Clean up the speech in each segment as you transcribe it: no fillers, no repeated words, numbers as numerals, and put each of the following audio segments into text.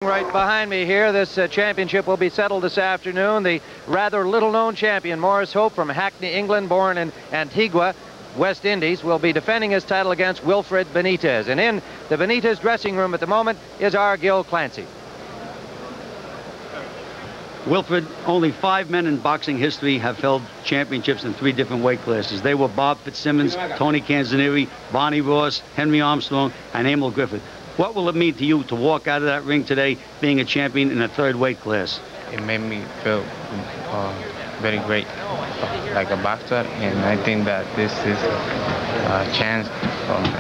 Right behind me here, this championship will be settled this afternoon. The rather little-known champion, Maurice Hope from Hackney, England, born in Antigua, West Indies, will be defending his title against Wilfred Benitez. And in the Benitez dressing room at the moment is our Gil Clancy. Wilfred, only 5 men in boxing history have held championships in 3 different weight classes. They were Bob Fitzsimmons, Tony Canzonieri, Bonnie Ross, Henry Armstrong, and Emil Griffith. What will it mean to you to walk out of that ring today being a champion in a 3rd weight class? It made me feel very great, like a boxer, and I think that this is a chance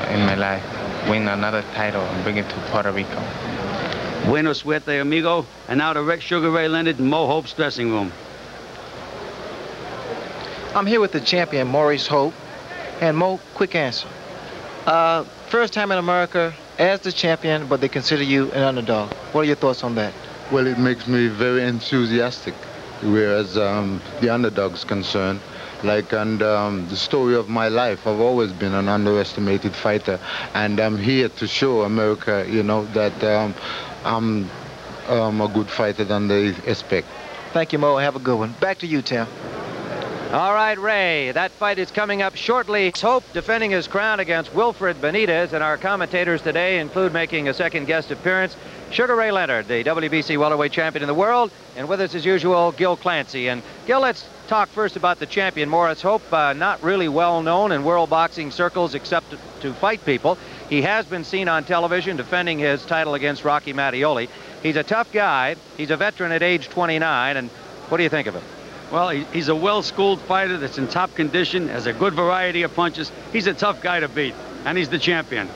in my life, win another title and bring it to Puerto Rico. Buenos suerte, amigo. And now to Sugar Ray Leonard in Mo Hope's dressing room. I'm here with the champion, Maurice Hope. And Mo, quick answer. First time in America as the champion, but they consider you an underdog. What are your thoughts on that? Well, it makes me very enthusiastic, whereas the underdog's concerned. And the story of my life, I've always been an underestimated fighter, and I'm here to show America, you know, that I'm a good fighter than they expect. Thank you, Mo. Have a good one. Back to you, Tim. All right, Ray, that fight is coming up shortly. Hope defending his crown against Wilfred Benitez, and our commentators today include making a 2nd guest appearance, Sugar Ray Leonard, the WBC welterweight champion in the world, and with us as usual, Gil Clancy. And Gil, let's talk first about the champion, Maurice Hope, not really well known in world boxing circles except to fight people. He has been seen on television defending his title against Rocky Mattioli. He's a tough guy. He's a veteran at age 29, and what do you think of him? Well, he's a well-schooled fighter that's in top condition, has a good variety of punches. He's a tough guy to beat, and he's the champion.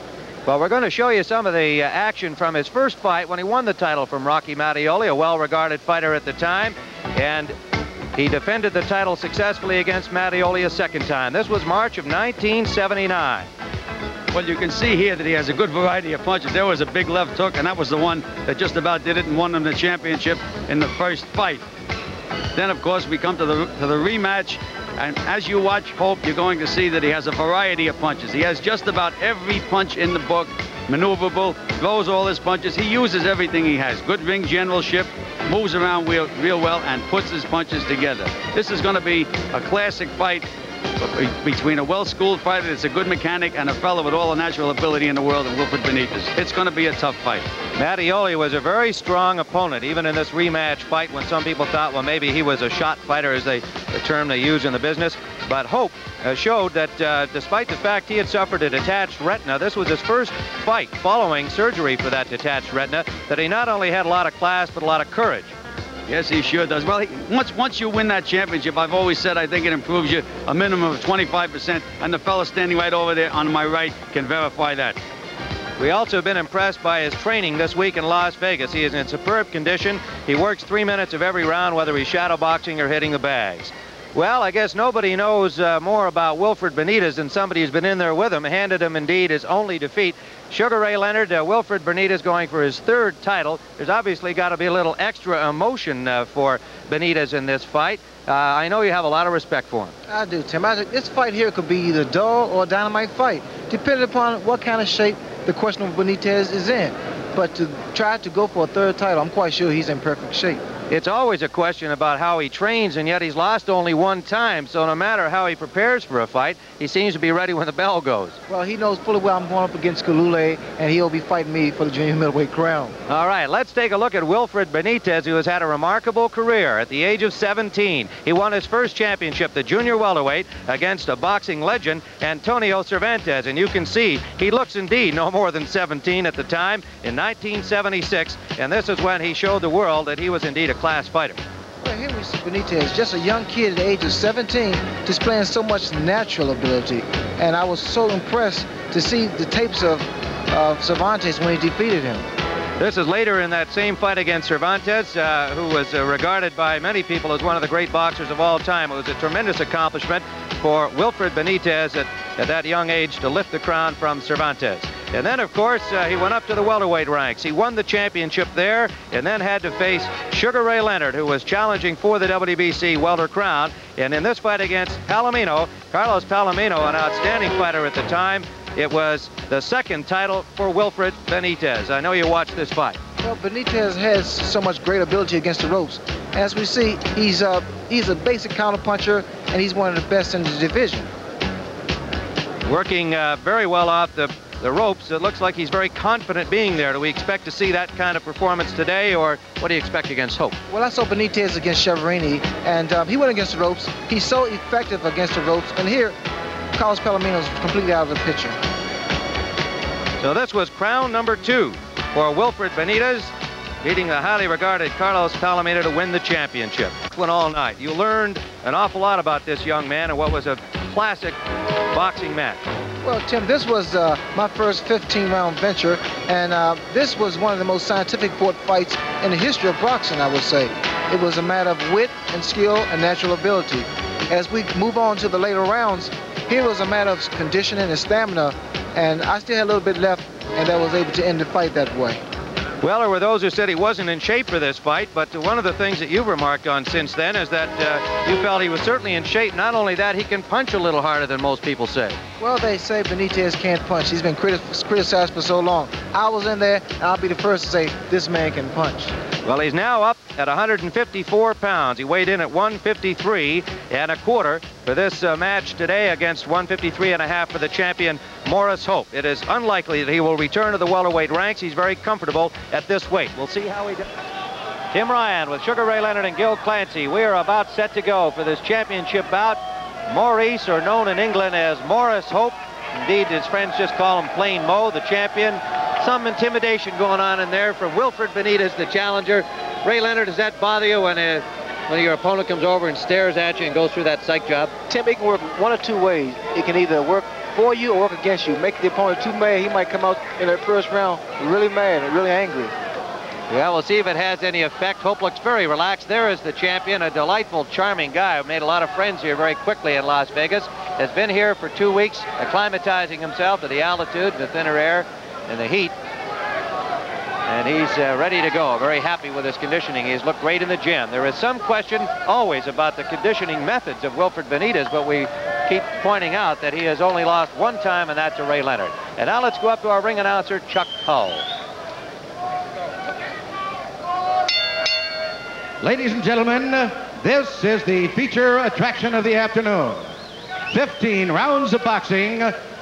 Well, we're going to show you some of the action from his first fight when he won the title from Rocky Mattioli, a well-regarded fighter at the time, and he defended the title successfully against Mattioli a 2nd time. This was March of 1979. Well, you can see here that he has a good variety of punches. There was a big left hook, and that was the one that just about did it and won him the championship in the first fight. Then, of course, we come to the rematch, and as you watch Hope, you're going to see that he has a variety of punches. He has just about every punch in the book, maneuverable, throws all his punches. He uses everything he has. Good ring generalship, moves around real well, and puts his punches together. This is going to be a classic fight between a well-schooled fighter that's a good mechanic and a fellow with all the natural ability in the world, and Wilfred Benitez. It's going to be a tough fight. Mattioli was a very strong opponent, even in this rematch fight when some people thought, well, maybe he was a shot fighter, as the term they use in the business. But Hope showed that despite the fact he had suffered a detached retina, this was his first fight following surgery for that detached retina, that he not only had a lot of class, but a lot of courage. Yes, he sure does. Well, once you win that championship, I've always said I think it improves you a minimum of 25%, and the fellow standing right over there on my right can verify that. We also have been impressed by his training this week in Las Vegas. He is in superb condition. He works 3 minutes of every round, whether he's shadow boxing or hitting the bags. Well, I guess nobody knows more about Wilfred Benitez than somebody who's been in there with him, handed him indeed his only defeat. Sugar Ray Leonard, Wilfred Benitez going for his 3rd title. There's obviously got to be a little extra emotion for Benitez in this fight. I know you have a lot of respect for him. I do, Tim. This fight here could be either dull or a dynamite fight, depending upon what kind of shape the questionable Benitez is in. But to try to go for a 3rd title, I'm quite sure he's in perfect shape. It's always a question about how he trains, and yet he's lost only 1 time. So no matter how he prepares for a fight, he seems to be ready when the bell goes. Well, he knows fully well I'm going up against Kalule, and he'll be fighting me for the junior middleweight crown. All right, let's take a look at Wilfred Benitez, who has had a remarkable career. At the age of 17, he won his first championship, the junior welterweight, against a boxing legend, Antonio Cervantes. And you can see he looks indeed no more than 17 at the time in 1976. And this is when he showed the world that he was indeed a class fighter. Well, here we see Benitez, just a young kid at the age of 17, displaying so much natural ability. And I was so impressed to see the tapes of Cervantes when he defeated him. This is later in that same fight against Cervantes, who was regarded by many people as one of the great boxers of all time. It was a tremendous accomplishment for Wilfred Benitez at that young age to lift the crown from Cervantes. And then, of course, he went up to the welterweight ranks. He won the championship there and then had to face Sugar Ray Leonard, who was challenging for the WBC welter crown. And in this fight against Palomino, Carlos Palomino, an outstanding fighter at the time, it was the second title for Wilfred Benitez. I know you watched this fight. Well, Benitez has so much great ability against the ropes. As we see, he's a basic counterpuncher, and he's one of the best in the division. Working very well off the ropes. It looks like he's very confident being there. Do we expect to see that kind of performance today, or what do you expect against Hope? Well, I saw Benitez against Chiaverini, and he went against the ropes. He's so effective against the ropes, and here, Carlos Palomino's completely out of the picture. So this was crown number 2 for Wilfred Benitez, beating the highly regarded Carlos Palomino to win the championship. Went all night. You learned an awful lot about this young man and what was a classic boxing match. Well, Tim, this was my first 15-round venture, and this was one of the most scientific fought fights in the history of boxing, I would say. It was a matter of wit and skill and natural ability. As we move on to the later rounds, here was a matter of conditioning and stamina, and I still had a little bit left, and I was able to end the fight that way. Well, there were those who said he wasn't in shape for this fight, but one of the things that you've remarked on since then is that you felt he was certainly in shape. Not only that, he can punch a little harder than most people say. Well, they say Benitez can't punch. He's been criticized for so long. I was in there, and I'll be the first to say this man can punch. Well, he's now up at 154 pounds. He weighed in at 153 1/4 for this match today against 153 1/2 for the champion, Maurice Hope. It is unlikely that he will return to the welterweight ranks. He's very comfortable at this weight. We'll see how he does. Tim Ryan with Sugar Ray Leonard and Gil Clancy. We are about set to go for this championship bout. Maurice, or known in England as Maurice Hope. Indeed, his friends just call him Plain Mo, the champion. Some intimidation going on in there from Wilfred Benitez, the challenger. Ray Leonard, does that bother you when your opponent comes over and stares at you and goes through that psych job? Tim, it can work one of two ways. It can either work for you or work against you. Make the opponent too mad. He might come out in that first round really mad and really angry. Yeah, we'll see if it has any effect. Hope looks very relaxed. There is the champion, a delightful, charming guy who made a lot of friends here very quickly in Las Vegas. Has been here for 2 weeks, acclimatizing himself to the altitude, the thinner air, and the heat. And he's ready to go. Very happy with his conditioning. He's looked great in the gym. There is some question always about the conditioning methods of Wilfred Benitez, but we keep pointing out that he has only lost one time, and that's to Ray Leonard. And now let's go up to our ring announcer, Chuck Hull. Ladies and gentlemen, this is the feature attraction of the afternoon. 15 rounds of boxing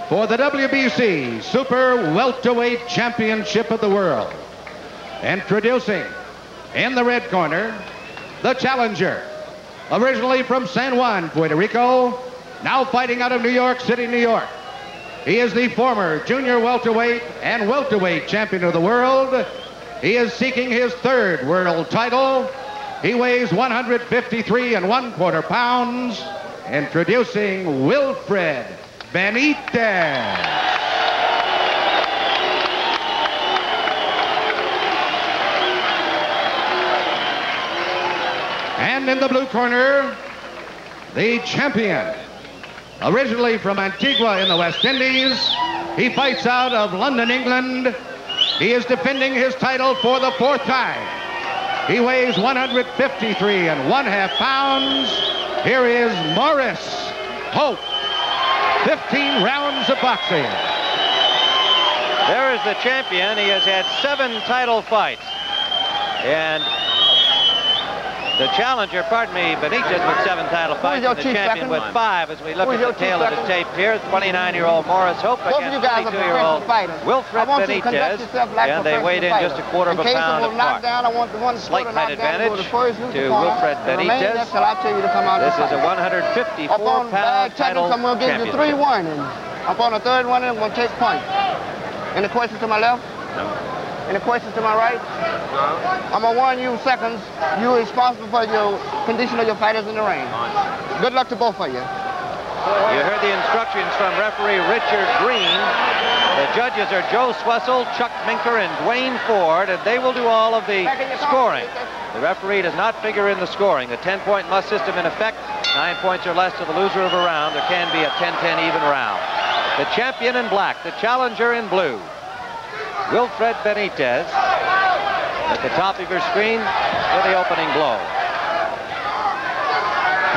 for the WBC Super Welterweight Championship of the World. Introducing, in the red corner, the challenger. Originally from San Juan, Puerto Rico, now fighting out of New York City, New York. He is the former junior welterweight and welterweight champion of the world. He is seeking his 3rd world title. He weighs 153 1/4 pounds. Introducing Wilfred Benitez. And in the blue corner, the champion. Originally from Antigua in the West Indies, he fights out of London, England. He is defending his title for the 4th time. He weighs 153 1/2 pounds. Here is Maurice Hope. 15 rounds of boxing. There is the champion. He has had 7 title fights. And the challenger, pardon me, Benitez with 7 title fights, and the champion with 5 as we look at the tail of the tape here. 29-year-old Maurice Hope against 22-year-old Wilfred Benitez, and they weighed in just 1/4 of a pound apart. Slight height advantage to Wilfred Benitez. This is a 154-pound title championship. 3-1, and up on the 3rd one, I'm going to take point. Any questions to my left? No. Any questions to my right? I'm going to warn you seconds. You're responsible for your condition of your fighters in the ring. Good luck to both of you. You heard the instructions from referee Richard Green. The judges are Joe Swessel, Chuck Minker, and Dwayne Ford, and they will do all of the scoring. The referee does not figure in the scoring. The 10-point must system in effect. 9 points or less to the loser of a round. There can be a 10-10 even round. The champion in black, the challenger in blue, Wilfred Benitez, at the top of your screen for the opening blow.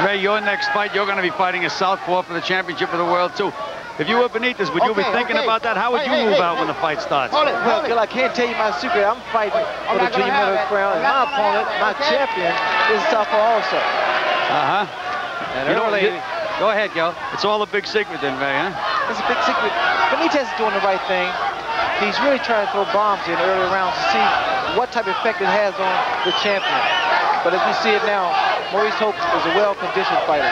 Ray, your next fight, you're going to be fighting a southpaw for the championship of the world, too. If you were Benitez, would you be thinking about that? How would you move out when the fight starts? Well, Gil, I can't tell you my secret. I'm fighting for the junior middleweight crown, and my opponent, my champion, is southpaw also. And early, go ahead, Gil. It's all a big secret then, Ray, huh? It's a big secret. Benitez is doing the right thing. He's really trying to throw bombs in early rounds to see what type of effect it has on the champion. But as we see it now, Maurice Hope is a well-conditioned fighter.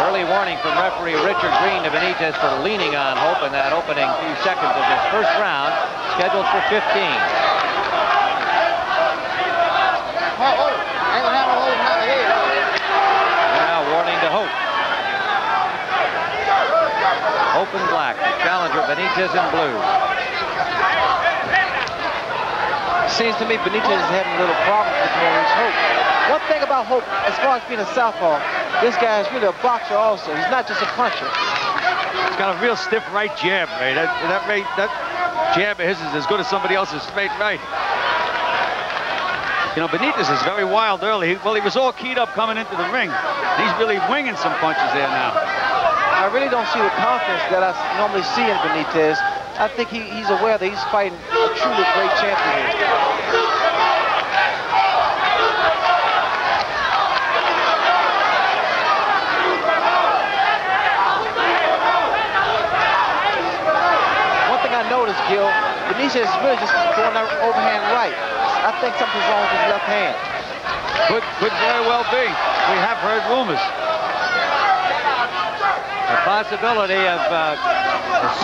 Early warning from referee Richard Green to Benitez for leaning on Hope in that opening few seconds of this first round, scheduled for 15. Now warning to Hope. Hope in black, the challenger Benitez in blue. Seems to me Benitez is having a little problem with Maurice Hope. One thing about Hope, as far as being a southpaw, this guy is really a boxer also. He's not just a puncher. He's got a real stiff right jab, Ray. That jab of his is as good as somebody else's straight right. You know, Benitez is very wild early. Well, he was all keyed up coming into the ring. He's really winging some punches there now. I really don't see the confidence that I normally see in Benitez. I think he's aware that he's fighting a truly great champion here. One thing I noticed, Gil, Benitez is really just going that overhand right. I think something's wrong with his left hand. Could very well be. We have heard rumors. The possibility of a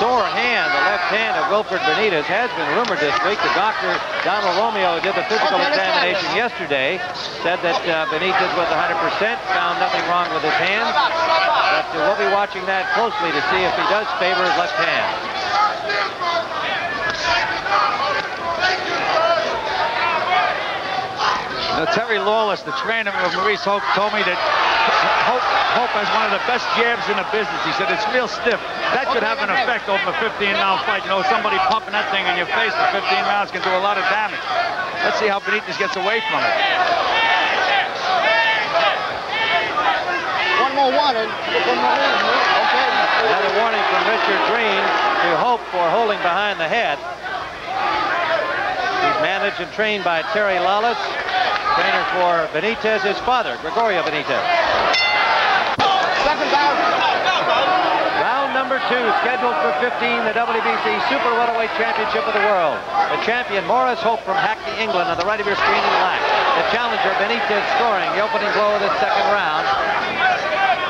sore hand, the left hand of Wilfred Benitez, has been rumored this week. The doctor, Donald Romeo, did the physical examination yesterday, said that Benitez was 100%, found nothing wrong with his hand. But we'll be watching that closely to see if he does favor his left hand. Now, Terry Lawless, the trainer of Maurice Hope, told me that Hope has one of the best jabs in the business. He said it's real stiff. That should have an effect over a 15-round fight. You know, somebody pumping that thing in your face for 15 rounds can do a lot of damage. Let's see how Benitez gets away from it. One more warning. Okay. Another warning from Richard Green to Hope for holding behind the head. He's managed and trained by Terry Lawless. Trainer for Benitez, his father, Gregorio Benitez. Round number 2, scheduled for 15, the WBC Super Welterweight Championship of the World. The champion, Maurice Hope from Hackney, England, on the right of your screen in black. The challenger, Benitez, scoring the opening blow of the second round,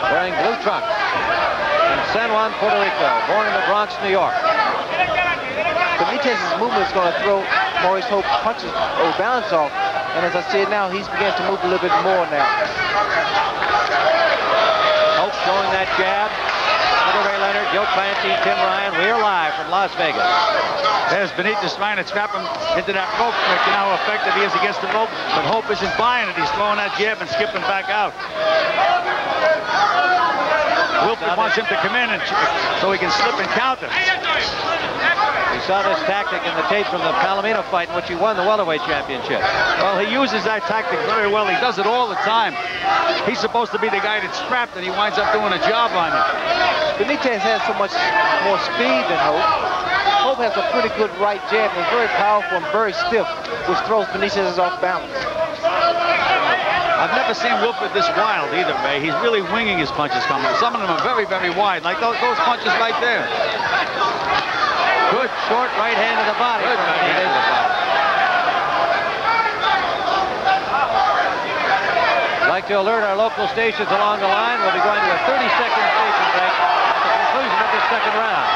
wearing blue trunks. From San Juan, Puerto Rico, born in the Bronx, New York. Benitez's movement is going to throw Maurice Hope punches or balance off. And as I see it now, he's beginning to move a little bit more now. Hope showing that jab. Ray Leonard, Joe Clancy, Tim Ryan. We are live from Las Vegas. There's Benitez trying to trap him into that rope. You know how effective he is against the rope. But Hope isn't buying it. He's throwing that jab and skipping back out. Wilfred wants him to come in and so he can slip and counter. We saw this tactic in the tape from the Palomino fight in which he won the welterweight championship. Well, he uses that tactic very well. He does it all the time. He's supposed to be the guy that's strapped, and he winds up doing a job on it. Benitez has so much more speed than Hope. Hope has a pretty good right jab, and it's very powerful and very stiff, which throws Benitez off balance. I've never seen Wilfred this wild either, Ray. He's really winging his punches coming. Some of them are very, very wide, like those punches right there. Good short right hand to the body. Good right hand to the body. I'd like to alert our local stations along the line. We'll be going to a 30-second station break at the conclusion of the second round.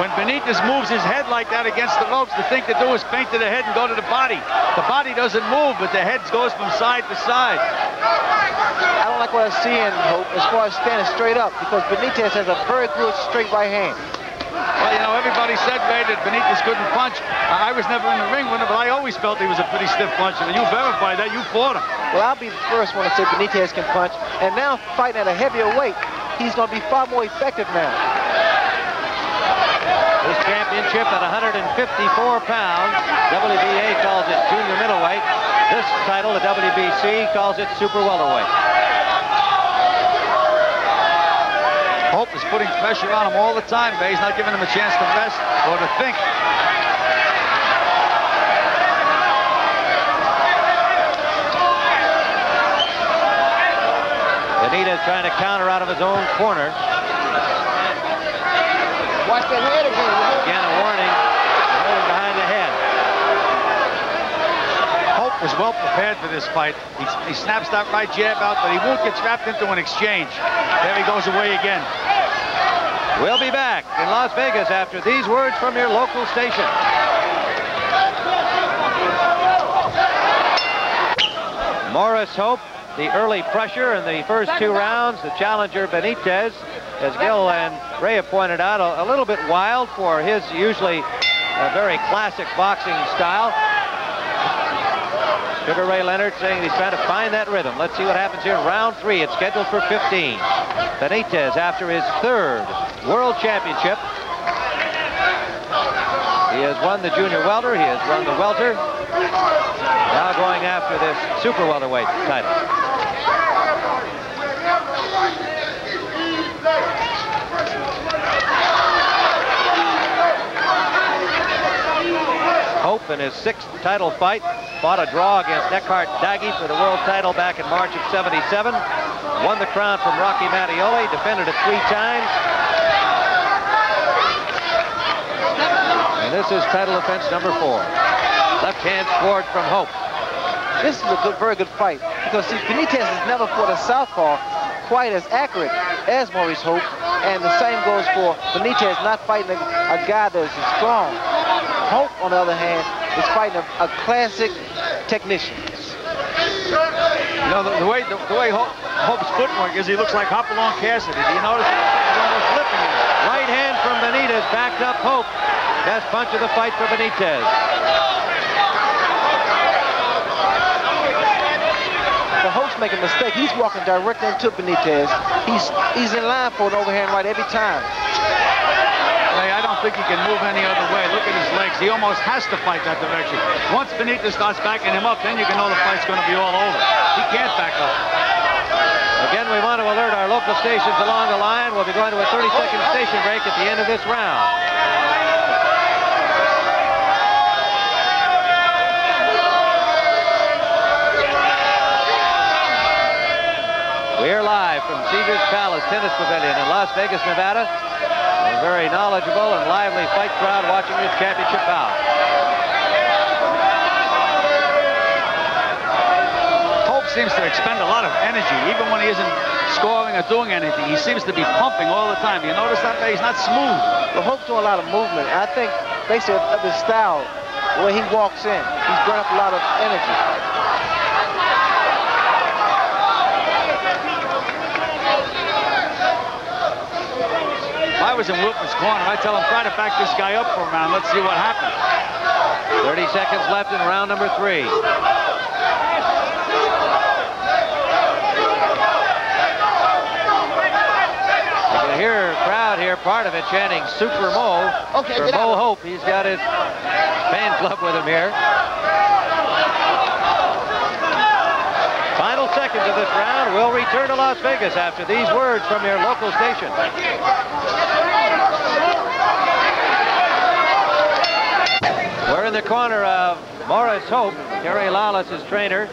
When Benitez moves his head like that against the ropes, the thing to do is feint to the head and go to the body. The body doesn't move, but the head goes from side to side. I don't like what I see in Hope as far as standing straight up, because Benitez has a very good straight right hand. Well, you know, everybody said, Ray, that Benitez couldn't punch. I was never in the ring with him, but I always felt he was a pretty stiff puncher. And you verified that. You fought him. Well, I'll be the first one to say Benitez can punch. And now, fighting at a heavier weight, he's going to be far more effective now. This championship at 154 pounds, WBA calls it junior middleweight. This title, the WBC, calls it super welterweight. Hope is putting pressure on him all the time, but he's not giving him a chance to rest or to think. Benitez trying to counter out of his own corner. Watch that head again. Again, a warning. Holding behind the head. Hope was well prepared for this fight. He snaps that right jab out, but he won't get trapped into an exchange. There he goes away again. We'll be back in Las Vegas after these words from your local station. Maurice Hope, the early pressure in the first 2 rounds. The challenger Benitez, as Gil and Ray have pointed out, a little bit wild for his usually very classic boxing style. Sugar Ray Leonard saying he's trying to find that rhythm. Let's see what happens here in round 3. It's scheduled for 15. Benitez, after his 3rd World Championship. He has won the junior welter. He has won the welter. Now going after this super welterweight title. Hope in his 6th title fight fought a draw against Eckhart Daggy for the world title back in March of '77. Won the crown from Rocky Mattioli, defended it 3 times. And this is title offense number 4. Left hand scored from Hope. This is a very good fight because see, Benitez has never fought a southpaw quite as accurate as Maurice Hope, and the same goes for Benitez not fighting a guy that's strong. Hope, on the other hand, is fighting a classic technician. You know, the way Hope's footwork is, he looks like Hopalong Cassidy. Do you notice he's almost flipping it? Right hand from Benitez backed up Hope. Best punch of the fight for Benitez. But Hope's making a mistake. He's walking directly into Benitez. He's in line for an overhand right every time. I don't think he can move any other way. Look at his legs. He almost has to fight that direction. Once Benitez starts backing him up, then you can know the fight's going to be all over. He can't back up. Again, we want to alert our local stations along the line. We'll be going to a 30-second station break at the end of this round. We're live from Caesars Palace Tennis Pavilion in Las Vegas, Nevada. A very knowledgeable and lively fight crowd watching this championship bout. Hope seems to expend a lot of energy, even when he isn't scoring or doing anything. He seems to be pumping all the time. You notice that? He's not smooth. But Hope's doing a lot of movement. I think, basically, of his style, the way he walks in, he's burning up a lot of energy. If I was in Wilfred's corner, I'd tell him, try to back this guy up for a round. Let's see what happens. 30 seconds left in round number 3. You can hear a crowd here, part of it, chanting Super Mo for Mo Hope. He's got his fan club with him here. Final seconds of this round. We'll return to Las Vegas after these words from your local station. We're in the corner of Maurice Hope, Kerry Lawless, his trainer,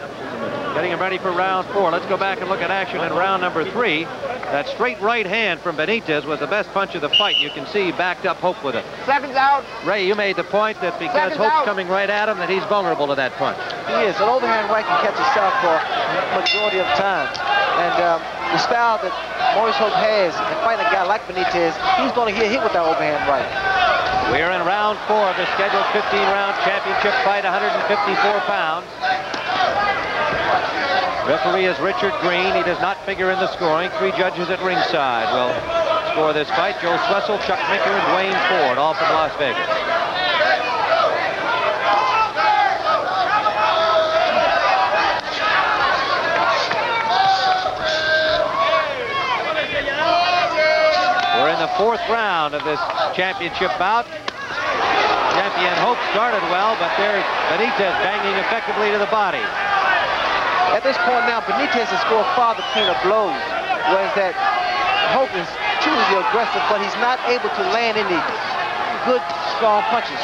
getting him ready for round 4. Let's go back and look at action in round number 3. That straight right hand from Benitez was the best punch of the fight. You can see he backed up Hope with it. Seconds out. Ray, you made the point that because Hope's coming right at him, that he's vulnerable to that punch. He is. An overhand right can catch a southpaw majority of times. And the style that Maurice Hope has in fighting a guy like Benitez, he's going to get hit with that overhand right. We are in round 4 of the scheduled 15-round championship fight, 154 pounds. Referee is Richard Green. He does not figure in the scoring. 3 judges at ringside will score this fight. Joe Swessel, Chuck Minker, and Dwayne Ford, all from Las Vegas. We're in the 4th round of this championship bout. Champion Hope started well, but there's Benitez banging effectively to the body. At this point now, Benitez has scored far the cleaner blows, whereas that Hope is extremely aggressive, but he's not able to land any good, strong punches.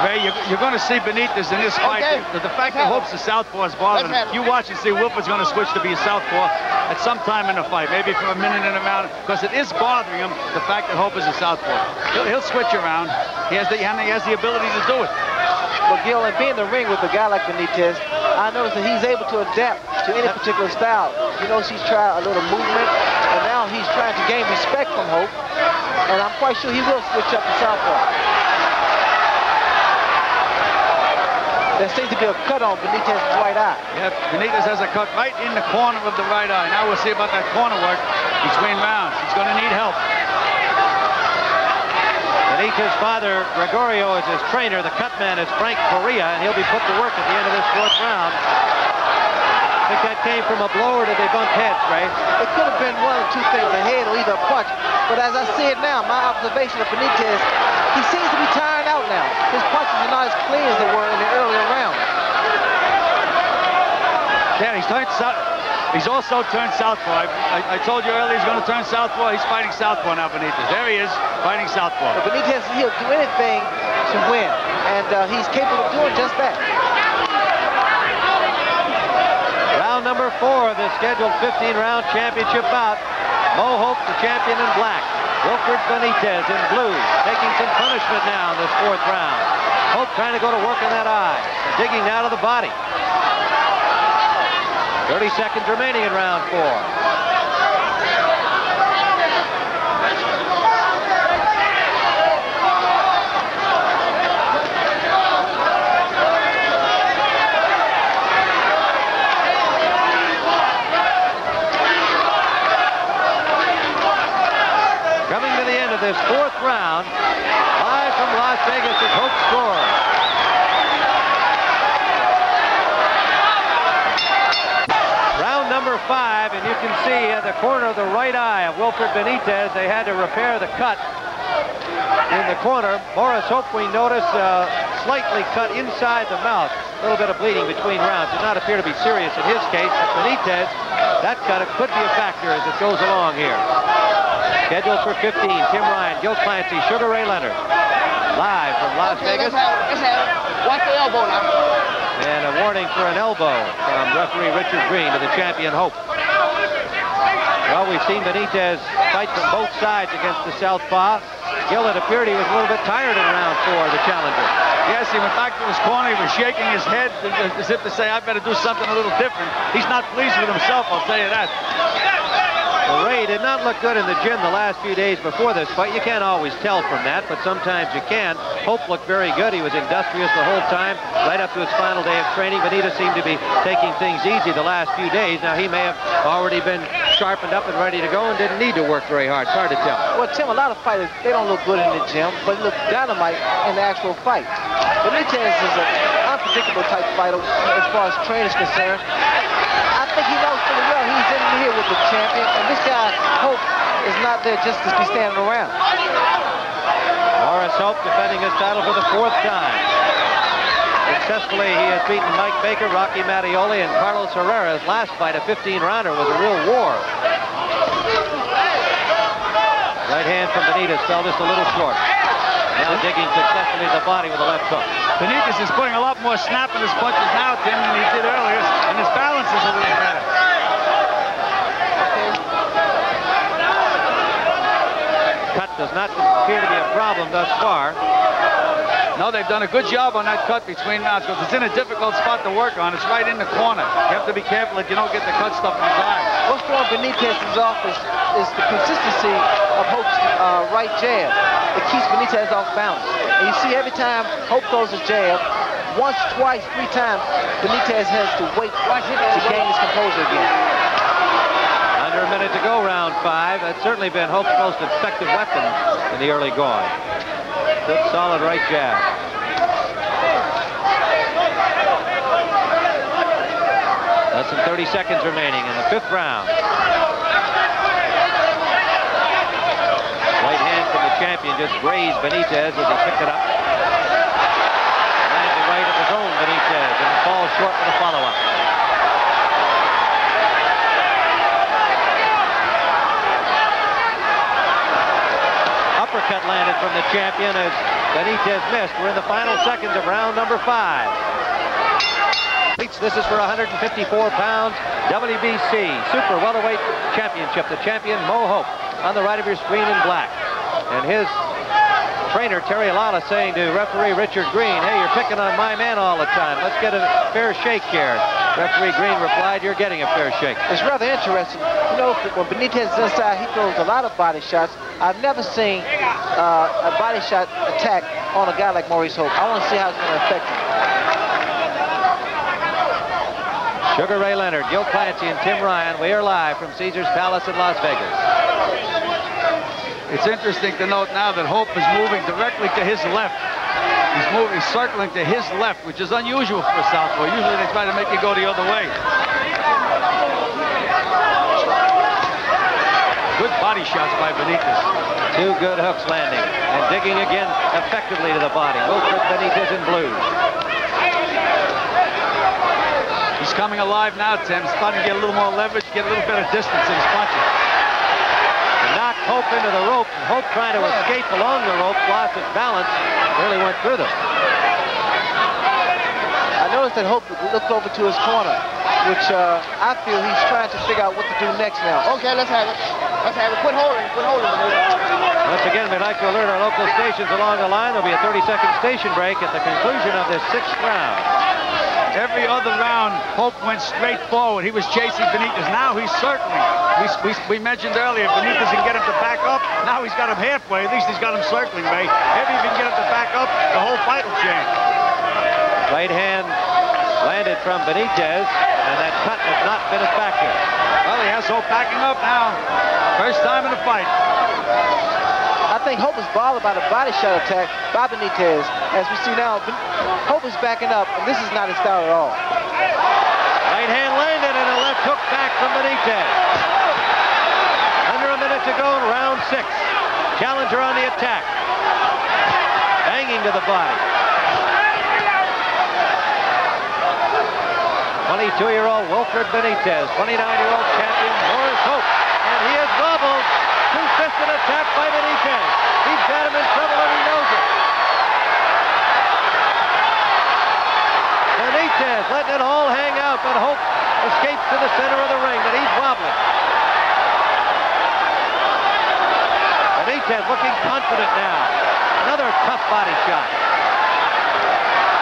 Ray, you're going to see Benitez in this fight. Okay. The fact that Hope's a southpaw is bothering him. You watch and see Wilfred's going to switch to be a southpaw at some time in the fight, maybe for a minute and a round, because it is bothering him, the fact that Hope is a southpaw. He'll switch around. He has the ability to do it. But Gil, and being in the ring with a guy like Benitez, I noticed that he's able to adapt to any particular style. You notice he's tried a little movement, and now he's trying to gain respect from Hope, and I'm quite sure he will switch up to southpaw. There seems to be a cut on Benitez's right eye. Yep, Benitez has a cut right in the corner of the right eye. Now we'll see about that corner work between rounds. He's going to need help. Benitez's father, Gregorio, is his trainer. The cut man is Frank Correa, and he'll be put to work at the end of this 4th round. I think that came from a blow, or did they bump heads, Ray? It could have been one of two things, a head or either a punch. But as I see it now, my observation of Benitez, he seems to be tired out now. His punches are not as clean as they were in the earlier rounds. Yeah, he's also turned southpaw. I told you earlier he's going to turn southpaw. He's fighting southpaw now, Benitez. There he is, fighting southpaw. But Benitez, he'll do anything to win, and he's capable of doing just that. Round number 4 of the scheduled 15-round championship bout. Mo Hope, the champion in black. Wilfred Benitez in blue, taking some punishment now in this 4th round. Hope trying to go to work on that eye, digging now to the body. 30 seconds remaining in round 4. Coming to the end of this 4th round, live from Las Vegas is Hope Score. Round number 5, and you can see at the corner of the right eye of Wilfred Benitez, they had to repair the cut in the corner. Maurice Hope, we notice, slightly cut inside the mouth. A little bit of bleeding between rounds. Did not appear to be serious in his case, but Benitez, that cut could be a factor as it goes along here. Scheduled for 15, Tim Ryan, Gil Clancy, Sugar Ray Leonard. Live from Las Vegas. Watch the elbow now. And a warning for an elbow from referee Richard Green to the champion Hope. Well, we've seen Benitez fight from both sides against the southpaw. Gil, it appeared he was a little bit tired in round 4, the challenger. Yes, he went back to his corner. He was shaking his head as if to say, I better do something a little different. He's not pleased with himself, I'll tell you that. Well, Ray did not look good in the gym the last few days before this fight. You can't always tell from that, but sometimes you can. Hope looked very good. He was industrious the whole time, right up to his final day of training. Benitez seemed to be taking things easy the last few days. Now, he may have already been sharpened up and ready to go and didn't need to work very hard. It's hard to tell. Well, Tim, a lot of fighters, they don't look good in the gym, but look dynamite in the actual fight. Benitez is an unpredictable type fighter as far as training is concerned. I think he knows pretty well he's in here with the champion, and this guy, Hope, is not there just to be standing around. Maurice Hope defending his title for the 4th time. Successfully, he has beaten Mike Baker, Rocky Mattioli, and Carlos Herrera. His last fight, a 15-rounder, was a real war. Right hand from Benitez fell just a little short. Now digging successfully the body with a left hook. Benitez is putting a lot more snap in his punches now, Tim, than he did earlier, and his balance is a little better. Cut does not appear to be a problem thus far. No, they've done a good job on that cut between rounds because it's in a difficult spot to work on. It's right in the corner. You have to be careful that you don't get the cut stuff in his eye. What's throwing Benitez's off is the consistency of Hope's right jab. It keeps Benitez off balance. And you see every time Hope throws a jab, once, twice, 3 times, Benitez has to wait to gain his composure again. Under a minute to go, round 5. That's certainly been Hope's most effective weapon in the early going. Good, solid right jab. Less than 30 seconds remaining in the 5th round. Right hand from the champion just grazed Benitez as he picked it up. Lands the right of his own Benitez and falls short for the follow-up. from the champion as Benitez missed. We're in the final seconds of round number 5. This is for 154 pounds WBC Super Welterweight Championship. The champion, Mo Hope, on the right of your screen in black. And his trainer, Terry Lala, saying to referee Richard Green, hey, you're picking on my man all the time. Let's get a fair shake here. Referee Green replied, you're getting a fair shake. It's rather interesting. You know, when Benitez is inside, he throws a lot of body shots. I've never seen a body shot attack on a guy like Maurice Hope. I want to see how it's going to affect him. Sugar Ray Leonard, Gil Clancy, and Tim Ryan. We are live from Caesars Palace in Las Vegas. It's interesting to note now that Hope is moving directly to his left. He's moving, circling to his left, which is unusual for a southpaw. Usually they try to make you go the other way. Good body shots by Benitez. 2 good hooks landing and digging again effectively to the body. Wilfred Benitez in blue. He's coming alive now, Tim. He's starting to get a little more leverage, get a little better distance in his punches. Knocked Hope into the rope. Hope trying to escape along the rope, lost his balance, really went through them. I noticed that Hope looked over to his corner, which I feel he's trying to figure out what to do next now. Okay, let's have it. Let's have it. Quit holding. Quit holding. Once again, we'd like to alert our local stations along the line. There'll be a 30-second station break at the conclusion of this 6th round. Every other round, Hope went straight forward. He was chasing Benitez. Now he's circling. We mentioned earlier, Benitez can get him to back up. Now he's got him halfway. At least he's got him circling, Ray. If he can get him to back up, the whole fight will change. Right hand landed from Benitez, and that cut has not been a factor. Well, he has Hope backing up now. First time in the fight. I think Hope is bothered by the body shot attack by Benitez. As we see now, Hope is backing up, and this is not his style at all. Right hand landed and a left hook back from Benitez. Under a minute to go in round 6. Challenger on the attack. Banging to the body. 22-year-old Wilfred Benitez, 29-year-old champion Maurice Hope, and he is wobbled. Two-fisted attack by Benitez. He's got him in trouble and he knows it. Benitez letting it all hang out, but Hope escapes to the center of the ring, but he's wobbling. Benitez looking confident now. Another tough body shot.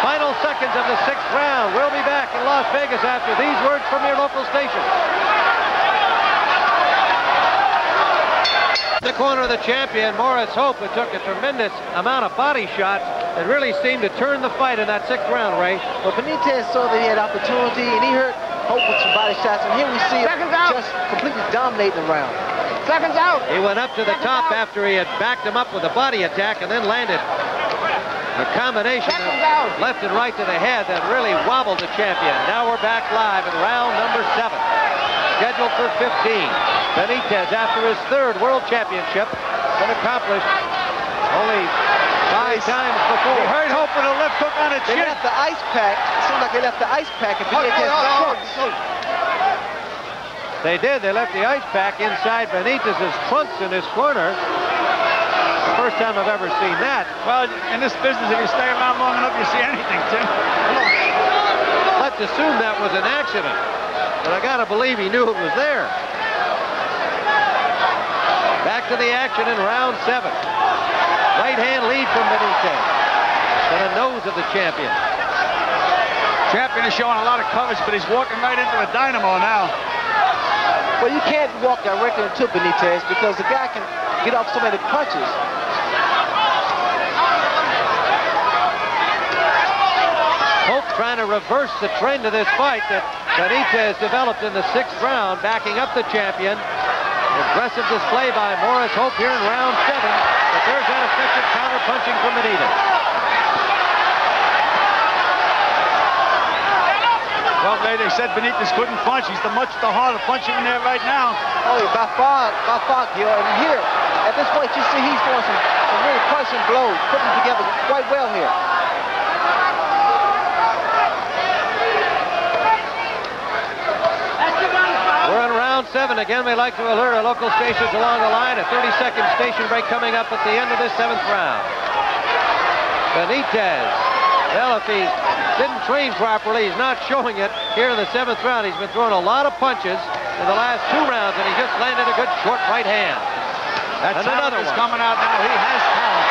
Final seconds of the 6th round. We'll be back in Las Vegas after these words from your local station. The corner of the champion, Maurice Hope, who took a tremendous amount of body shots that really seemed to turn the fight in that 6th round, Ray. Well, Benitez saw that he had opportunity, and he hurt Hope with some body shots, and here we see him just completely dominating the round. Seconds out. He went up to the top after he had backed him up with a body attack and then landed a combination of left and right to the head that really wobbled the champion. Now we're back live in round number 7. Scheduled for 15. Benitez, after his 3rd world championship, been accomplished only 5 times before. He hurt Hope with a left hook on the They chin. left the ice pack. It seems like they left the ice pack in Benitez's trunks. They did. They left the ice pack inside Benitez's trunks in his corner. The first time I've ever seen that. Well, in this business, if you stay around long enough, you see anything, Tim. Let's assume that was an accident. But I gotta believe he knew it was there. Back to the action in round 7. Right hand lead from Benitez to the nose of the champion. Champion is showing a lot of courage, but he's walking right into a dynamo now. Well, you can't walk directly into Benitez because the guy can get off so many punches. Hope trying to reverse the trend of this fight that Benitez developed in the 6th round, backing up the champion. Aggressive display by Maurice Hope here in round 7, but there's that effective counter-punching from Benitez. Well, they said Benitez couldn't punch. He's the harder puncher in there right now. Oh, yeah, by far, Gil. And here, at this point, you see he's doing some really punching blows, putting them together quite well here. We're in round 7 11. Again, we like to alert our local stations along the line. A 30-second station break coming up at the end of this 7th round. Benitez. Well, if he didn't train properly, he's not showing it here in the 7th round. He's been throwing a lot of punches in the last 2 rounds, and he just landed a good short right hand. That's another one coming out now. He has talent.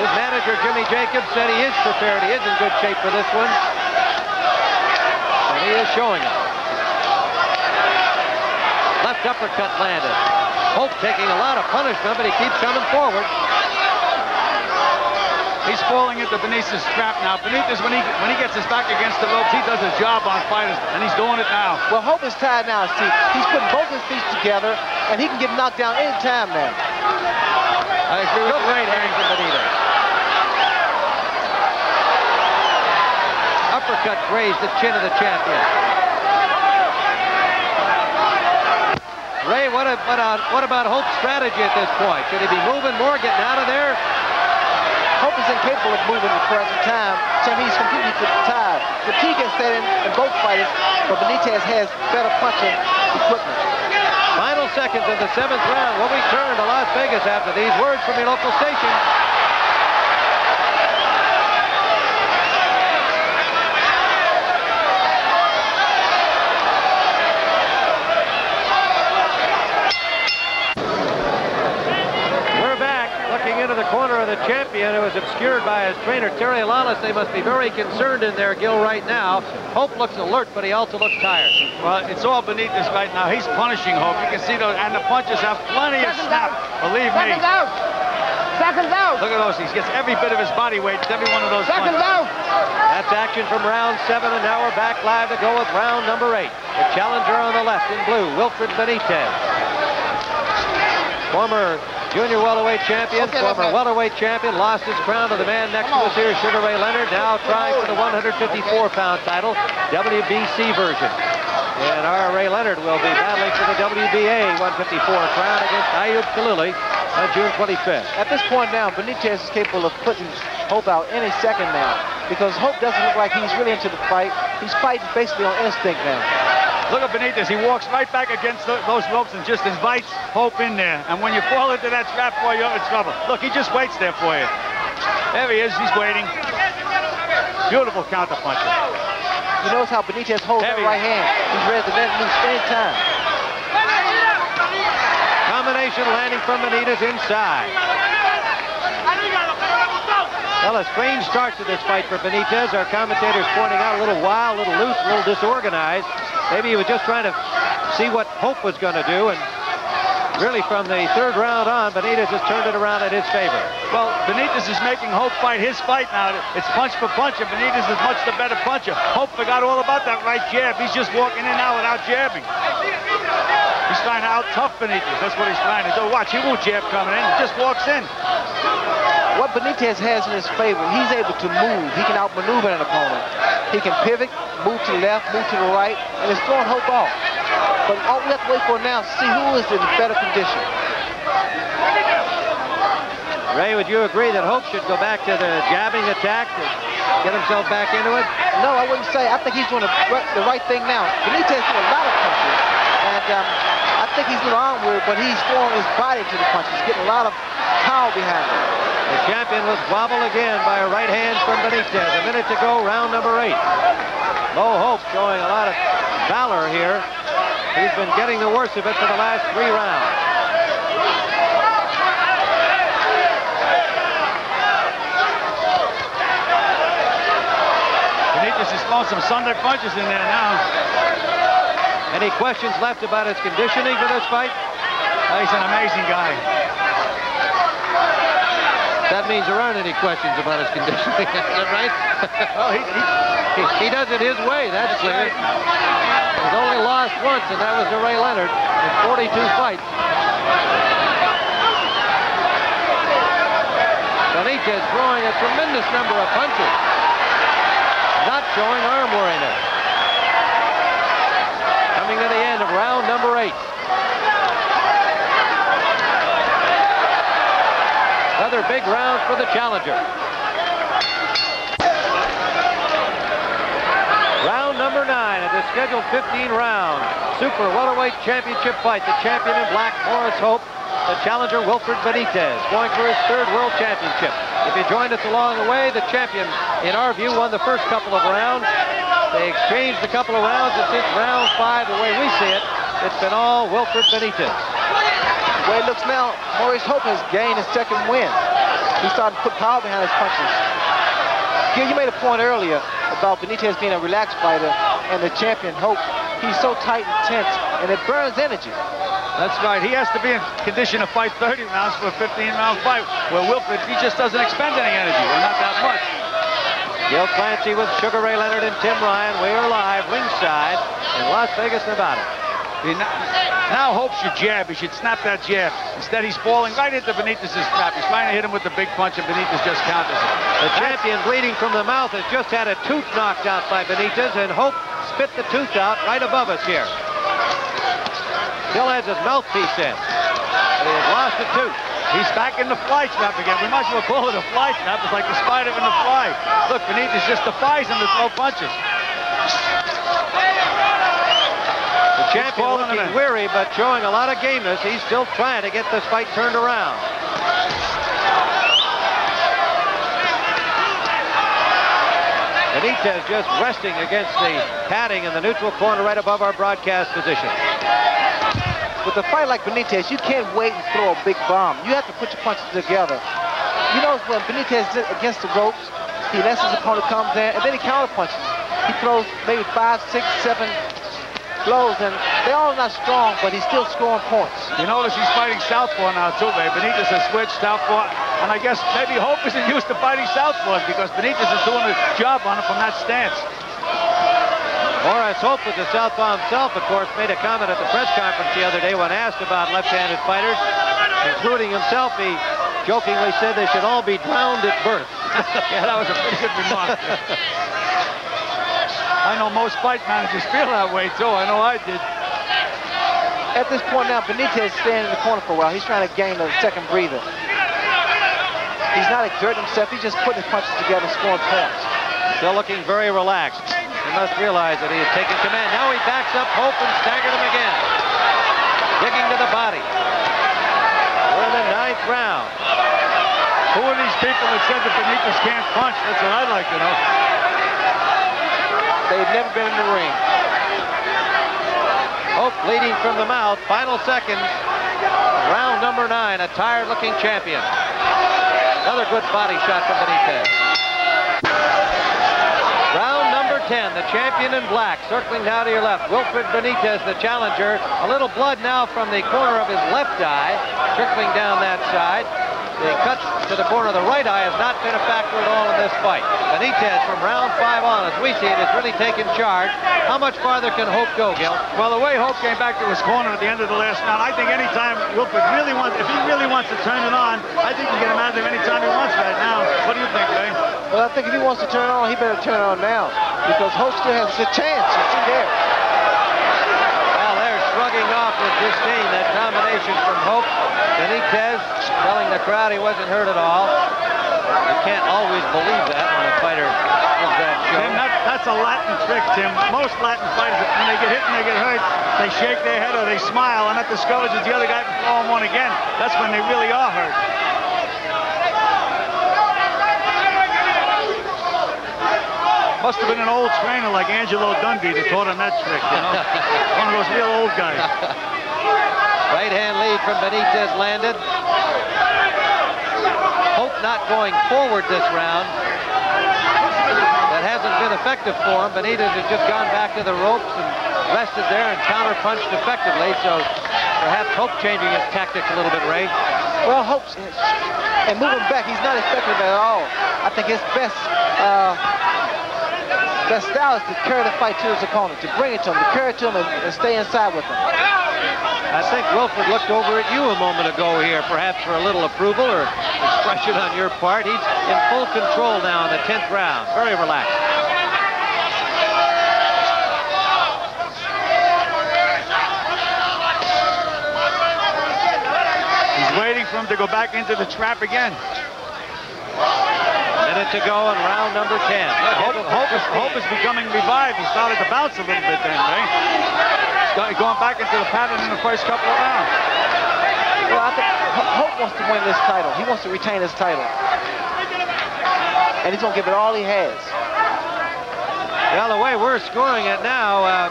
His manager, Jimmy Jacobs, said he is prepared. He is in good shape for this one. And he is showing it. Left uppercut landed. Hope taking a lot of punishment, but he keeps coming forward. He's falling into Benitez's trap now. Benitez, when he gets his back against the ropes, he does his job on fighters, and he's doing it now. Well, Hope is tired now, see. He's putting both his feet together, and he can get knocked down any time now. I agree with right hand from Benitez. Uppercut grazed the chin of the champion. Ray, what about Hope's strategy at this point? Should he be moving more, getting out of there? Hope is incapable of moving at the present time, so he's completely tired. Fatigue has set in both fighters, but Benitez has better punching equipment. Final seconds of the 7th round. We'll return to Las Vegas after these words from your local station. Into the corner of the champion, who was obscured by his trainer, Terry Lawless. They must be very concerned in there, Gil, right now. Hope looks alert, but he also looks tired. Well, it's all Benitez right now. He's punishing Hope. You can see those, and the punches have plenty of snap. Believe me. Seconds out. Seconds out. Look at those. He gets every bit of his body weight to every one of those Seconds punches. out. That's action from round 7, and now we're back live to go with round number 8. The challenger on the left in blue, Wilfred Benitez. Former junior welterweight champion, former welterweight champion, lost his crown to the man next to us here, Sugar Ray Leonard, now trying for the 154-pound title, WBC version. And our Ray Leonard will be battling for the WBA 154 crown against Ayub Khalili on June 25th. At this point now, Benitez is capable of putting Hope out any second now, because Hope doesn't look like he's really into the fight. He's fighting basically on instinct now. Look at Benitez. He walks right back against those ropes and just invites Hope in there. And when you fall into that trap, boy, you're in trouble. Look, he just waits there for you. There he is. He's waiting. Beautiful counter puncher. He knows how Benitez holds that right hand. He's ready to let it loose any time. Combination landing from Benitez inside. Well, a strange start to this fight for Benitez. Our commentators pointing out a little wild, a little loose, a little disorganized. Maybe he was just trying to see what Hope was going to do, and really from the 3rd round on, Benitez has turned it around in his favor. Well, Benitez is making Hope fight his fight now. It's punch for punch, and Benitez is much the better puncher. Hope forgot all about that right jab. He's just walking in now without jabbing. He's trying to out-tough Benitez. That's what he's trying to do. Watch, he won't jab coming in. He just walks in. What Benitez has in his favor, he's able to move. He can outmaneuver an opponent. He can pivot, move to the left, move to the right, and it's throwing Hope off. But all we have to wait for now is to see who is in better condition. Ray, would you agree that Hope should go back to the jabbing attack to get himself back into it? No, I wouldn't say. I think he's doing the right thing now. Benitez threw a lot of punches, and I think he's doing arm work, but he's throwing his body to the punches, getting a lot of power behind him. The champion was wobbled again by a right hand from Benitez. A minute to go, round number 8. Bo Hope showing a lot of valor here. He's been getting the worst of it for the last 3 rounds. Benitez is throwing some Sunday punches in there now. Any questions left about his conditioning for this fight? He's an amazing guy. That means there aren't any questions about his conditioning, is that right? Well, he does it his way, that's clear. He's only lost once, and that was to Ray Leonard in 42 fights. Benitez throwing a tremendous number of punches, not showing arm weariness. Coming to the end of round number 8. Another big round for the challenger. Round number number 9 of the scheduled 15-round Super Welterweight Championship fight. The champion in black, Maurice Hope. The challenger, Wilfred Benitez, going for his 3rd World Championship. If you joined us along the way, the champion, in our view, won the first couple of rounds. They exchanged a couple of rounds, and since round 5, the way we see it, it's been all Wilfred Benitez. The way it looks now, Maurice Hope has gained his 2nd win. He started to put power behind his punches. Gil, you made a point earlier about Benitez being a relaxed fighter, and the champion, Hope, he's so tight and tense, and it burns energy. That's right. He has to be in condition to fight 30 rounds for a 15-round fight, where Wilfred, he just doesn't expend any energy, or not that much. Gil Clancy with Sugar Ray Leonard and Tim Ryan. We are live ringside in Las Vegas, Nevada. Now Hope should jab. He should snap that jab. Instead, he's falling right into Benitez's trap. He's trying to hit him with the big punch, and Benitez just counters it. The champion, bleeding from the mouth, has just had a tooth knocked out by Benitez, and Hope spit the tooth out right above us here. Still has his mouthpiece in, but he has lost a tooth. He's back in the fly trap again. We might as well call it a fly trap. It's like the spider in the fly. Look, Benitez just defies him to throw punches. The champion looking weary, but showing a lot of gameness. He's still trying to get this fight turned around. Benitez just resting against the padding in the neutral corner right above our broadcast position. With a fight like Benitez, you can't wait and throw a big bomb. You have to put your punches together. You know, when Benitez is against the ropes, he lets his opponent come there, and then he counter punches. He throws maybe 5, 6, 7 blows, and they're all not strong, but he's still scoring points. You notice he's fighting southpaw now, too, Ray. Benitez has switched southpaw, and I guess maybe Hope isn't used to fighting southpaws because Benitez is doing a job on him from that stance. Maurice Hope, with the southpaw himself, of course, made a comment at the press conference the other day when asked about left-handed fighters, including himself. He jokingly said they should all be drowned at birth. Yeah, that was a pretty good remark. I know most fight managers feel that way, too. I know I did. At this point now, Benitez is staying in the corner for a while. He's trying to gain a second breather. He's not exerting himself. He's just putting his punches together, scoring points. Still looking very relaxed. He must realize that he has taken command. Now he backs up Hope and staggered him again. Digging to the body. We're in the 9th round. Who are these people that said that Benitez can't punch? That's what I'd like to know. They've never been in the ring. Hope bleeding from the mouth. Final seconds. Round number 9. A tired-looking champion. Another good body shot from Benitez. Round number 10. The champion in black. Circling now to your left. Wilfred Benitez, the challenger. A little blood now from the corner of his left eye. Trickling down that side. The cut to the corner of the right eye has not been a factor at all in this fight. Benitez from round 5 on, as we see it, has really taken charge. How much farther can Hope go, Gil? Well, the way Hope came back to his corner at the end of the last round, I think anytime Wilfred really wants, if he really wants to turn it on, I think he can get him out of there anytime he wants right now. What do you think, Ray? Well, I think if he wants to turn it on, he better turn it on now, because Hope still has a chance. You see there. Well, they're shrugging off with disdain that combination from Hope. Benitez telling the crowd he wasn't hurt at all. You can't always believe that when a fighter gives that show. Tim, that's a Latin trick, Tim. Most Latin fighters, when they get hit and they get hurt, they shake their head or they smile, and that discourages the other guy from throwing one again. That's when they really are hurt. Must have been an old trainer like Angelo Dundee that taught him that trick, you know? One of those real old guys. Right hand lead from Benitez landed. Hope not going forward this round. That hasn't been effective for him. Benitez has just gone back to the ropes and rested there and counter-punched effectively, so perhaps Hope changing his tactics a little bit, Ray. Well, Hope's, and moving back, he's not effective at all. I think his best style is to carry the fight to his opponent, to bring it to him, to carry it to him and stay inside with him. I think Wilfred looked over at you a moment ago here, perhaps for a little approval or expression on your part. He's in full control now in the 10th round. Very relaxed. He's waiting for him to go back into the trap again. Minute minute to go in round number 10. Hope is becoming revived. He started to bounce a little bit then, right? He's going back into the pattern in the first couple of rounds. Well, I think Hope wants to win this title. He wants to retain his title. And he's going to give it all he has. Well, the way we're scoring it now,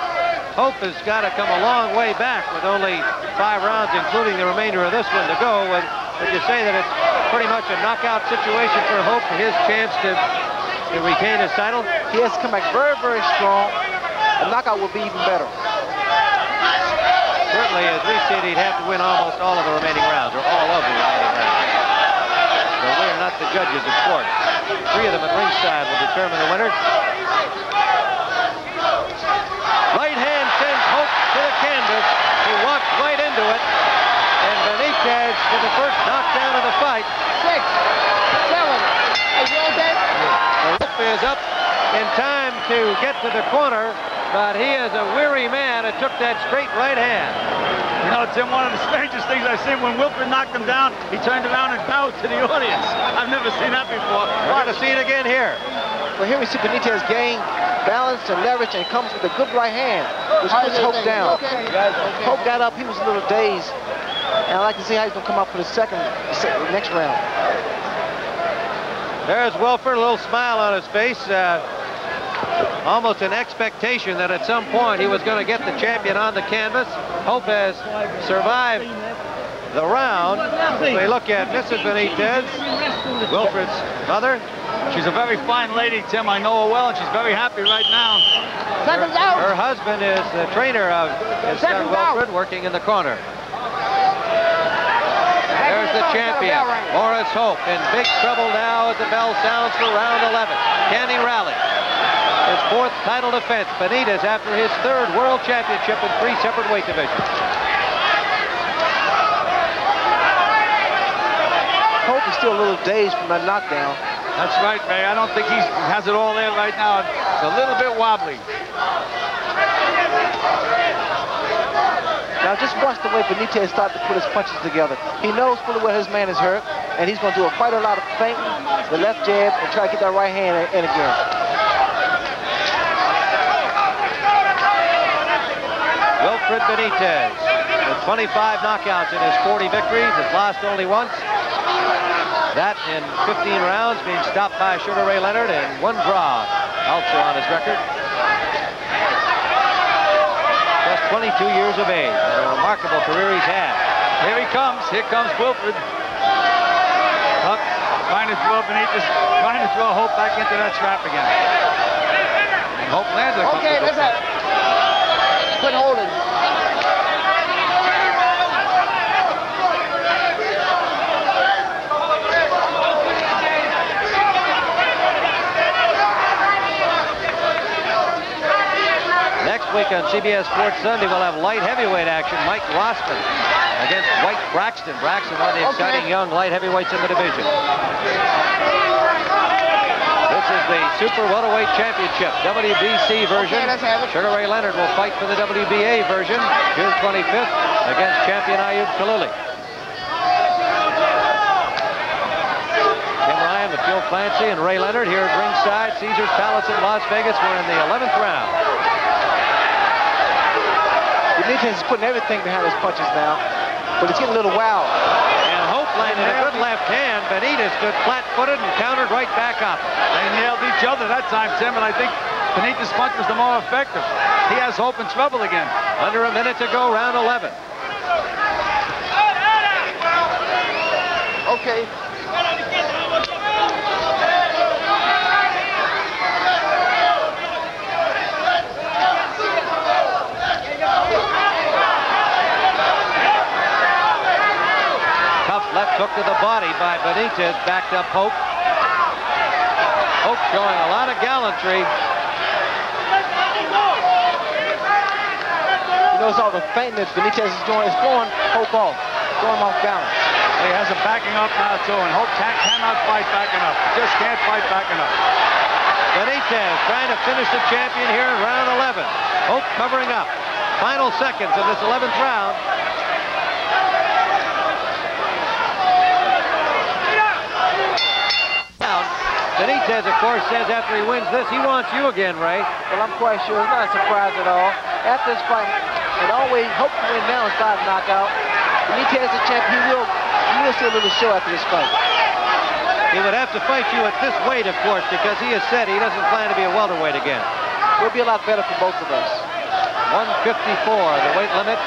Hope has got to come a long way back with only 5 rounds, including the remainder of this one to go. Would you say that it's pretty much a knockout situation for Hope, his chance to retain his title? He has to come back very, very strong. A knockout would be even better. Certainly, as we see it, he'd have to win almost all of the remaining rounds, or all of the remaining rounds. But we're not the judges, of course. 3 of them at ringside will determine the winner. Right hand sends Hope to the canvas. He walks right into it. And Benitez for the first knockdown of the fight. 6, 7. Is you okay? Hope is up in time to get to the corner, but he is a weary man. It took that straight right hand. You know, Tim, one of the strangest things I've seen, when Wilfred knocked him down, he turned around and bowed to the audience. I've never seen that before. We're going to see it again here. Well, here we see Benitez gain balance and leverage, and comes with a good right hand, which puts Hope down. Okay. Hope got up. He was a little dazed. And I'd like to see how he's going to come up for the next round. There's Wilfred, a little smile on his face. Almost an expectation that at some point he was going to get the champion on the canvas. Hope has survived the round. If we look at Mrs. Benitez, Wilfred's mother. She's a very fine lady, Tim. I know her well, and she's very happy right now. Seconds out. Her husband is the trainer of his son Wilfred, working in the corner. There's the champion, Maurice Hope, in big trouble now as the bell sounds for round 11. Can he rally? His 4th title defense. Benitez after his 3rd world championship in 3 separate weight divisions. Hope is still a little dazed from that knockdown. That's right, Ray. I don't think he has it all there right now. It's a little bit wobbly. Now just watch the way Benitez started to put his punches together. He knows fully well his man is hurt, and he's going to do quite a lot of feinting, the left jab, and try to get that right hand in again. Wilfred Benitez with 25 knockouts in his 40 victories, has lost only once. That in 15 rounds, being stopped by Sugar Ray Leonard, and 1 draw also on his record. Just 22 years of age, and a remarkable career he's had. Here he comes. Here comes Wilfred. Up, trying to throw Benitez, trying to throw Hope back into that trap again. Hope lands a couple. Okay, that's it. Quit holding. Next week on CBS Sports Sunday, we'll have light heavyweight action. Mike Rossman against White Braxton. Braxton, one of the exciting young light heavyweights in the division. This is the Super Welterweight Championship, WBC version. Okay, let's have it. Sugar Ray Leonard will fight for the WBA version, June 25th, against champion Ayub Khalili. Tim Ryan with Joe Clancy and Ray Leonard here at ringside, Caesars Palace in Las Vegas. We're in the 11th round. Benitez is putting everything behind his punches now, but it's getting a little wild. And Hope landed a good left hand. Benitez stood flat-footed and countered right back up. They nailed each other that time, Tim, and I think Benitez's punch was the more effective. He has Hope in trouble again. Under a minute to go, round 11. Okay. Left hook to the body by Benitez, backed up Hope. Hope showing a lot of gallantry. You notice all the feinting that Benitez is doing. It's throwing Hope off, throwing him off balance. He has him backing up now, too, and Hope cannot fight back enough. Just can't fight back enough. Benitez trying to finish the champion here in round 11. Hope covering up. Final seconds of this 11th round. Benitez, of course, says after he wins this, he wants you again, Ray. Well, I'm quite sure it's not a surprise at all. After this fight, and always hope to win now is 5 knockout. Benitez is champ. He will see a little show after this fight. He would have to fight you at this weight, of course, because he has said he doesn't plan to be a welterweight again. It will be a lot better for both of us. 154, the weight limit,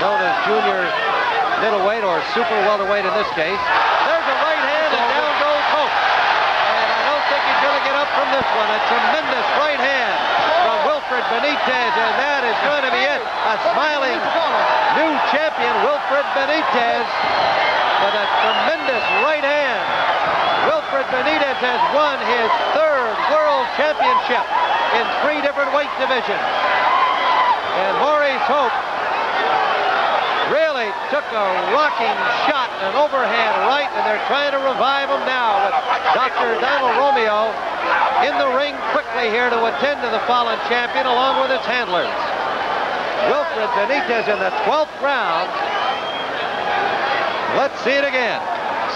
known as junior middleweight or super welterweight in this case. There's a right hand and down goes Hope. And I don't think he's going to get up from this one. A tremendous right hand from Wilfred Benitez, and that is going to be it. A smiling new champion, Wilfred Benitez, with a tremendous right hand. Wilfred Benitez has won his 3rd world championship in 3 different weight divisions. And Maurice Hope really took a rocking shot, an overhand right, and they're trying to revive him now with Dr. Donald Romeo in the ring quickly here to attend to the fallen champion along with his handlers. Wilfred Benitez in the 12th round. Let's see it again.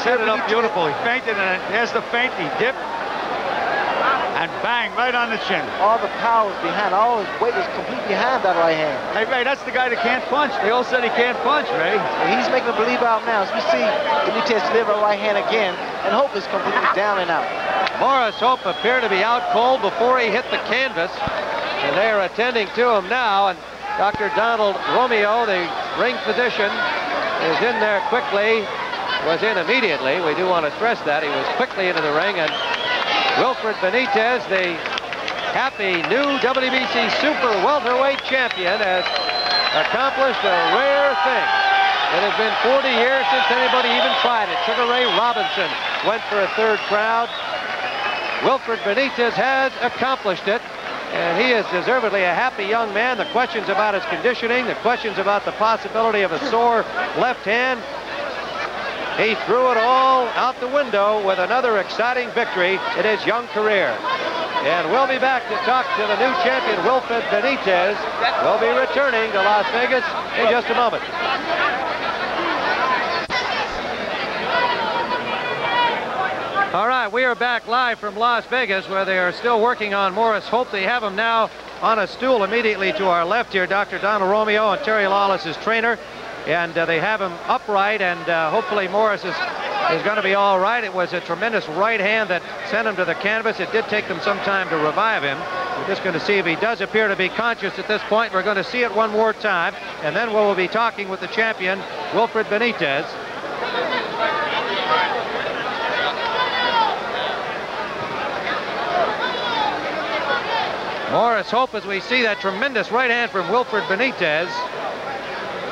Set it up beautiful. He feinted, and there's the feint. He dipped, and bang, right on the chin. All the power is behind, all his weight is completely behind that right hand. Hey, Ray, that's the guy that can't punch. They all said he can't punch, Ray. And he's making them believe out now. As we see Benitez deliver a right hand again, and Hope is completely down and out. Maurice Hope appeared to be out cold before he hit the canvas, and they are attending to him now. And Dr. Donald Romeo, the ring physician, is in there quickly. Was in immediately. We do want to stress that. He was quickly into the ring, and Wilfred Benitez, the happy new WBC super welterweight champion, has accomplished a rare thing. It has been 40 years since anybody even tried it. Sugar Ray Robinson went for a 3rd crowd. Wilfred Benitez has accomplished it, and he is deservedly a happy young man. The questions about his conditioning, the questions about the possibility of a sore left hand, he threw it all out the window with another exciting victory in his young career. And we'll be back to talk to the new champion, Wilfred Benitez. We'll be returning to Las Vegas in just a moment. All right, we are back live from Las Vegas, where they are still working on Maurice Hope. They have him now on a stool immediately to our left here, Dr. Donald Romeo and Terry Lawless, his trainer. And they have him upright, and hopefully Maurice is going to be all right. It was a tremendous right hand that sent him to the canvas. It did take them some time to revive him. We're just going to see if he does appear to be conscious at this point. We're going to see it one more time, and then we'll be talking with the champion, Wilfred Benitez. Maurice Hope, as we see that tremendous right hand from Wilfred Benitez,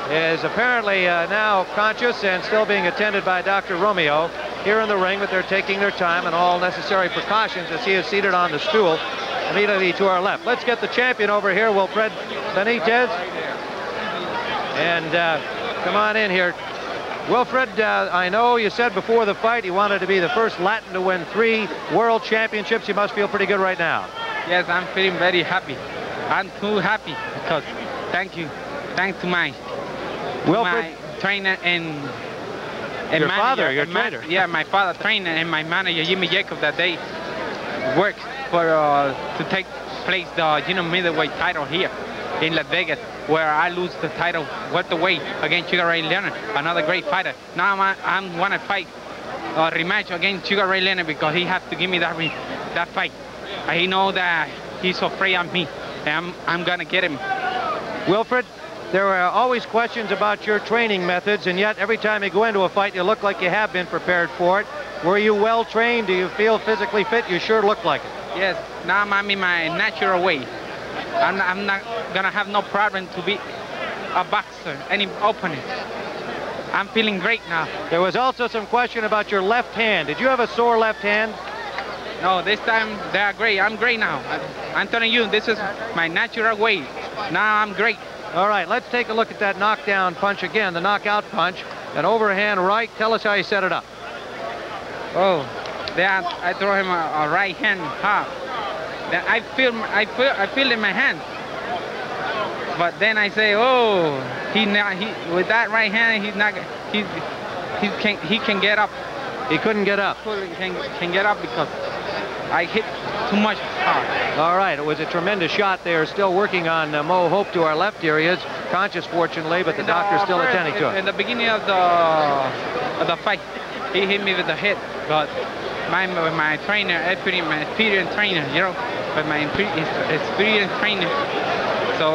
is apparently now conscious and still being attended by Dr. Romeo here in the ring, but they're taking their time and all necessary precautions as he is seated on the stool immediately to our left. Let's get the champion over here, Wilfred Benitez. And come on in here. Wilfred, I know you said before the fight you wanted to be the first Latin to win 3 world championships. You must feel pretty good right now. Yes, I'm feeling very happy. I'm too happy because thanks to my trainer and your manager, father, your trainer. Yeah, my father, trainer, and my manager, Jimmy Jacob, that they worked for to take place the middleweight title here in Las Vegas, where I lose the title welterweight against Sugar Ray Leonard, another great fighter. Now I'm want to fight a rematch against Sugar Ray Leonard because he has to give me that fight. He knows that he's afraid of me, and I'm gonna get him. Wilfred, there are always questions about your training methods, and yet every time you go into a fight, you look like you have been prepared for it. Were you well trained? Do you feel physically fit? You sure look like it. Yes, now I'm in my natural way. I'm not gonna have no problem to be a boxer, any opponent. I'm feeling great now. There was also some question about your left hand. Did you have a sore left hand? No, this time they are great. I'm great now. I'm telling you, this is my natural way. Now I'm great. All right, let's take a look at that knockdown punch again, the knockout punch. An overhand right. Tell us how you set it up. Oh, then I throw him a right hand half. Then I feel in my hand. But then I say, oh, he with that right hand, he can get up. He couldn't get up. He can get up because I hit too much hard. All right, it was a tremendous shot. They are still working on Mo Hope to our left here. He is conscious, fortunately, but the doctor's still attending to him. In the beginning of the fight, he hit me with the head, but my trainer, my experienced trainer, you know, but my experienced trainer. So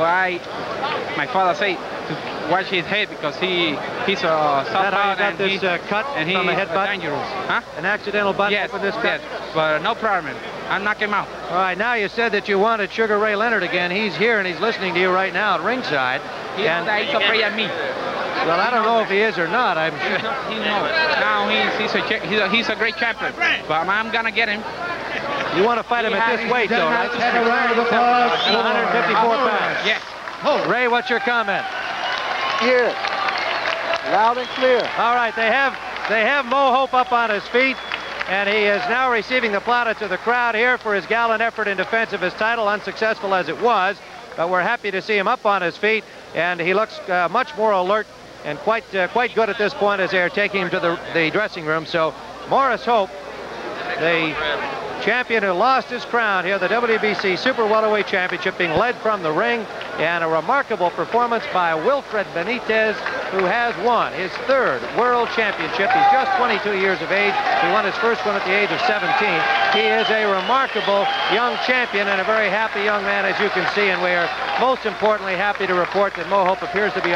my father said to watch his head because he's a soft and this cut and from a headbutt? dangerous. Huh? An accidental butt for this cut? Yes, but no problem. I'll knock him out. All right, now you said that you wanted Sugar Ray Leonard again. He's here and he's listening to you right now at ringside. He's afraid of me. Well, I don't know if he is or not. I'm sure. He's not. Now he's a great champion, but I'm gonna get him. You want to fight him at this weight, though, right? And a round of applause At 154 pounds. Yes. Ray, what's your comment? Hear it. Loud and clear. All right, they have Mo Hope up on his feet, and he is now receiving the plaudits of the crowd here for his gallant effort in defense of his title, unsuccessful as it was. But we're happy to see him up on his feet, and he looks much more alert and quite good at this point as they are taking him to the dressing room. So Maurice Hope, the champion who lost his crown here, the WBC Super Welterweight Championship, being led from the ring, and a remarkable performance by Wilfred Benitez, who has won his third world championship. He's just 22 years of age. He won his first one at the age of 17. He is a remarkable young champion and a very happy young man, as you can see, and we are most importantly happy to report that Mo Hope appears to be